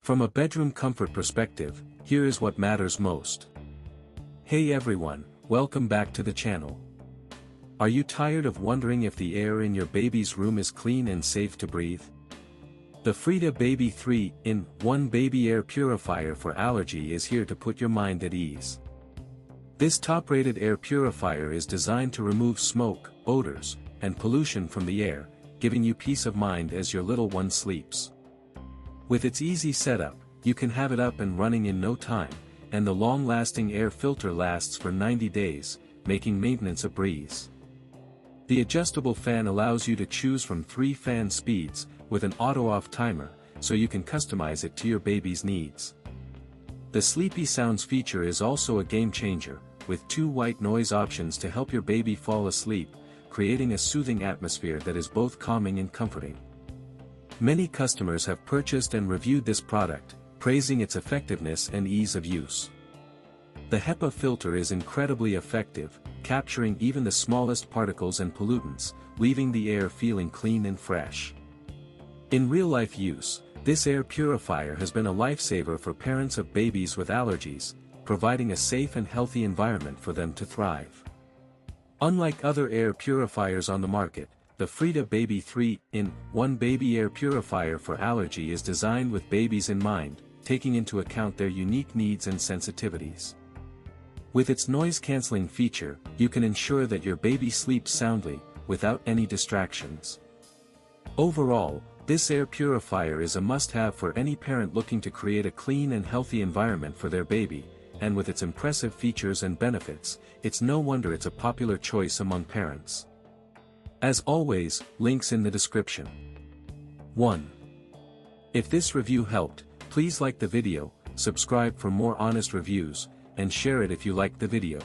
From a bedroom comfort perspective, here is what matters most. Hey everyone, welcome back to the channel. Are you tired of wondering if the air in your baby's room is clean and safe to breathe? The Frida Baby 3-in-1 Baby Air Purifier for Allergy is here to put your mind at ease. This top-rated air purifier is designed to remove smoke, odors, and pollution from the air, giving you peace of mind as your little one sleeps. With its easy setup, you can have it up and running in no time, and the long-lasting air filter lasts for 90 days, making maintenance a breeze. The adjustable fan allows you to choose from 3 fan speeds, with an auto-off timer, so you can customize it to your baby's needs. The Sleepy Sounds feature is also a game-changer, with 2 white noise options to help your baby fall asleep, creating a soothing atmosphere that is both calming and comforting. Many customers have purchased and reviewed this product, praising its effectiveness and ease of use. The HEPA filter is incredibly effective, capturing even the smallest particles and pollutants, leaving the air feeling clean and fresh. In real-life use, this air purifier has been a lifesaver for parents of babies with allergies, providing a safe and healthy environment for them to thrive. Unlike other air purifiers on the market, the Frida Baby 3-in-1 Baby Air Purifier for Allergy is designed with babies in mind, taking into account their unique needs and sensitivities. With its noise-canceling feature, you can ensure that your baby sleeps soundly, without any distractions. Overall, this air purifier is a must-have for any parent looking to create a clean and healthy environment for their baby, and with its impressive features and benefits, it's no wonder it's a popular choice among parents. As always, links in the description. 1. If this review helped, please like the video, subscribe for more honest reviews, and share it if you liked the video.